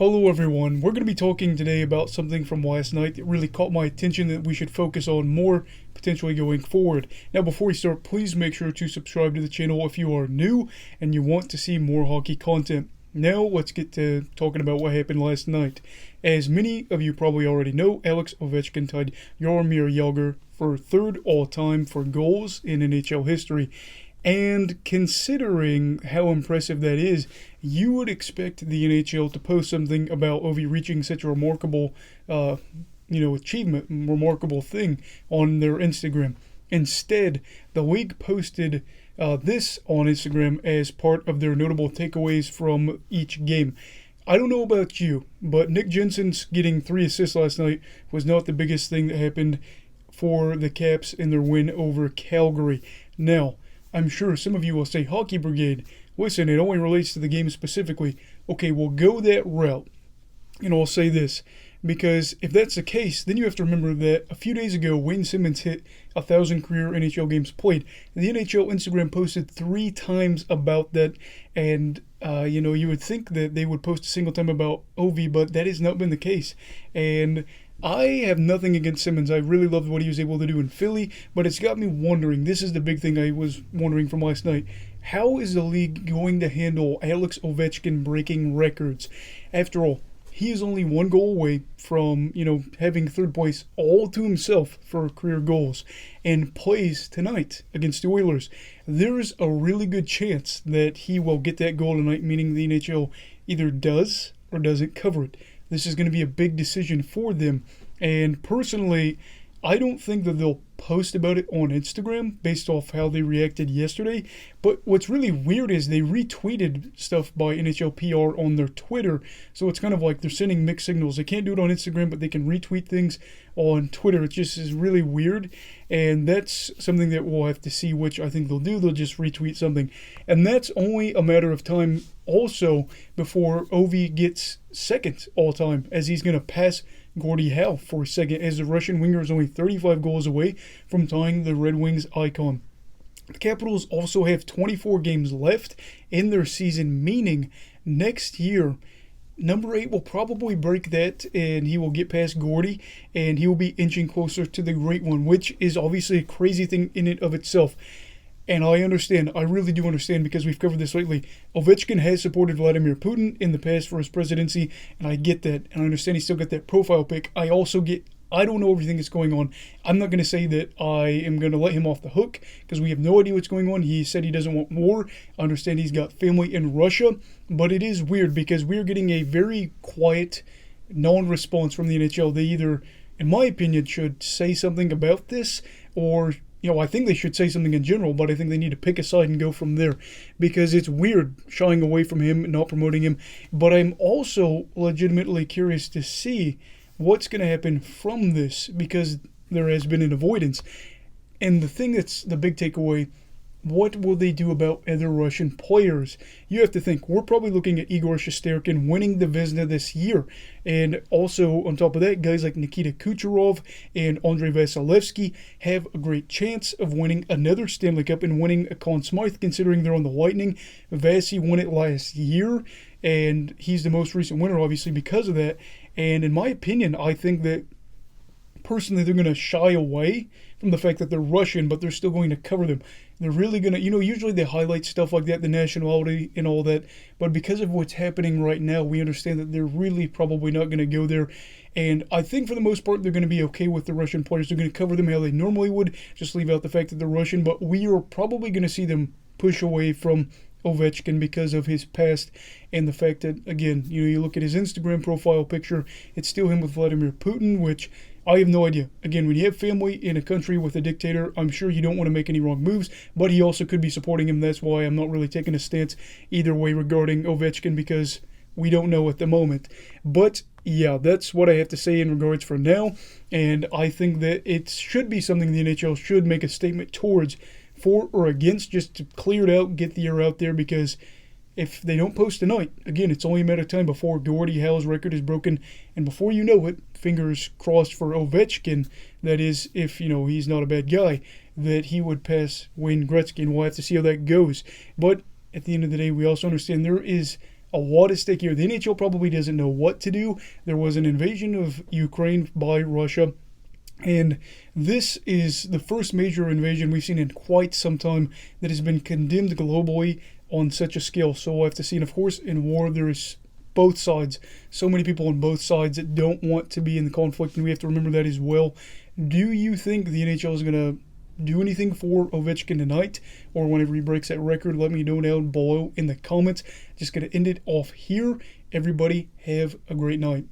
Hello everyone, we're going to be talking today about something from last night that really caught my attention that we should focus on more potentially going forward. Now before we start, please make sure to subscribe to the channel if you are new and you want to see more hockey content. Now let's get to talking about what happened last night. As many of you probably already know, Alex Ovechkin tied Jaromír Jágr for third all-time for goals in NHL history. And considering how impressive that is, you would expect the NHL to post something about Ovi reaching such a remarkable, achievement, remarkable thing on their Instagram. Instead, the league posted this on Instagram as part of their notable takeaways from each game. I don't know about you, but Nick Jensen's getting 3 assists last night was not the biggest thing that happened for the Caps in their win over Calgary. Now, I'm sure some of you will say, Hockey Brigade, listen, it only relates to the game specifically. Okay, we'll go that route. And I'll say this, because if that's the case, then you have to remember that a few days ago, Wayne Simmons hit 1,000 career NHL games played. The NHL Instagram posted 3 times about that, and you would think that they would post a single time about Ovi, but that has not been the case. And I have nothing against Simmons. I really loved what he was able to do in Philly, but it's got me wondering, this is the big thing I was wondering from last night, how is the league going to handle Alex Ovechkin breaking records? After all, he is only 1 goal away from, having third place all to himself for career goals and plays tonight against the Oilers. There's a really good chance that he will get that goal tonight, meaning the NHL either does or doesn't cover it. This is going to be a big decision for them. And personally, I don't think that they'll post about it on Instagram based off how they reacted yesterday. But what's really weird is they retweeted stuff by NHL PR on their Twitter. So it's kind of like they're sending mixed signals. They can't do it on Instagram, but they can retweet things on Twitter. It just is really weird. And that's something that we'll have to see, which I think they'll do. They'll just retweet something. And that's only a matter of time also before Ovi gets second all time, as he's going to pass Gordie Howe for second, as the Russian winger is only 35 goals away from tying the Red Wings icon. The Capitals also have 24 games left in their season, meaning next year, number 8 will probably break that, and he will get past Gordie, and he will be inching closer to the Great One, which is obviously a crazy thing in and of itself. And I understand, I really do understand, because we've covered this lately. Ovechkin has supported Vladimir Putin in the past for his presidency, and I get that. And I understand he's still got that profile pic. I also get, I don't know everything that's going on. I'm not going to say that I am going to let him off the hook, because we have no idea what's going on. He said he doesn't want war. I understand he's got family in Russia, but it is weird, because we're getting a very quiet non-response from the NHL. They either, in my opinion, should say something about this, or I think they should say something in general, but I think they need to pick a side and go from there, because it's weird shying away from him and not promoting him. But I'm also legitimately curious to see what's going to happen from this, because there has been an avoidance. And the thing that's the big takeaway, what will they do about other Russian players? You have to think, we're probably looking at Igor Shesterkin winning the Vezina this year. And also, on top of that, guys like Nikita Kucherov and Andrei Vasilevsky have a great chance of winning another Stanley Cup and winning a Conn Smythe, considering they're on the Lightning. Vasi won it last year, and he's the most recent winner, obviously, because of that. And in my opinion, I think that personally they're going to shy away from the fact that they're Russian, but they're still going to cover them. They're really going to, usually they highlight stuff like that, the nationality and all that, but because of what's happening right now, we understand that they're really probably not going to go there. And I think for the most part, they're going to be okay with the Russian players. They're going to cover them how they normally would, just leave out the fact that they're Russian, but we are probably going to see them push away from Ovechkin because of his past and the fact that, again, you look at his Instagram profile picture, it's still him with Vladimir Putin, which I have no idea. Again, when you have family in a country with a dictator, I'm sure you don't want to make any wrong moves, but he also could be supporting him. That's why I'm not really taking a stance either way regarding Ovechkin, because we don't know at the moment. But yeah, that's what I have to say in regards for now, and I think that it should be something the NHL should make a statement towards, for or against, just to clear it out, get the air out there, because if they don't post tonight, again, it's only a matter of time before Gordie Howe's record is broken, and before you know it, fingers crossed for Ovechkin, that is, if, he's not a bad guy, that he would pass Wayne Gretzky, and we'll have to see how that goes. But at the end of the day, we also understand there is a lot at stake here. The NHL probably doesn't know what to do. There was an invasion of Ukraine by Russia, and this is the first major invasion we've seen in quite some time that has been condemned globally on such a scale. So we'll have to see. And of course, in war, there is both sides. So many people on both sides that don't want to be in the conflict, and we have to remember that as well. Do you think the NHL is going to do anything for Ovechkin tonight, or whenever he breaks that record? Let me know down below in the comments. Just going to end it off here. Everybody have a great night.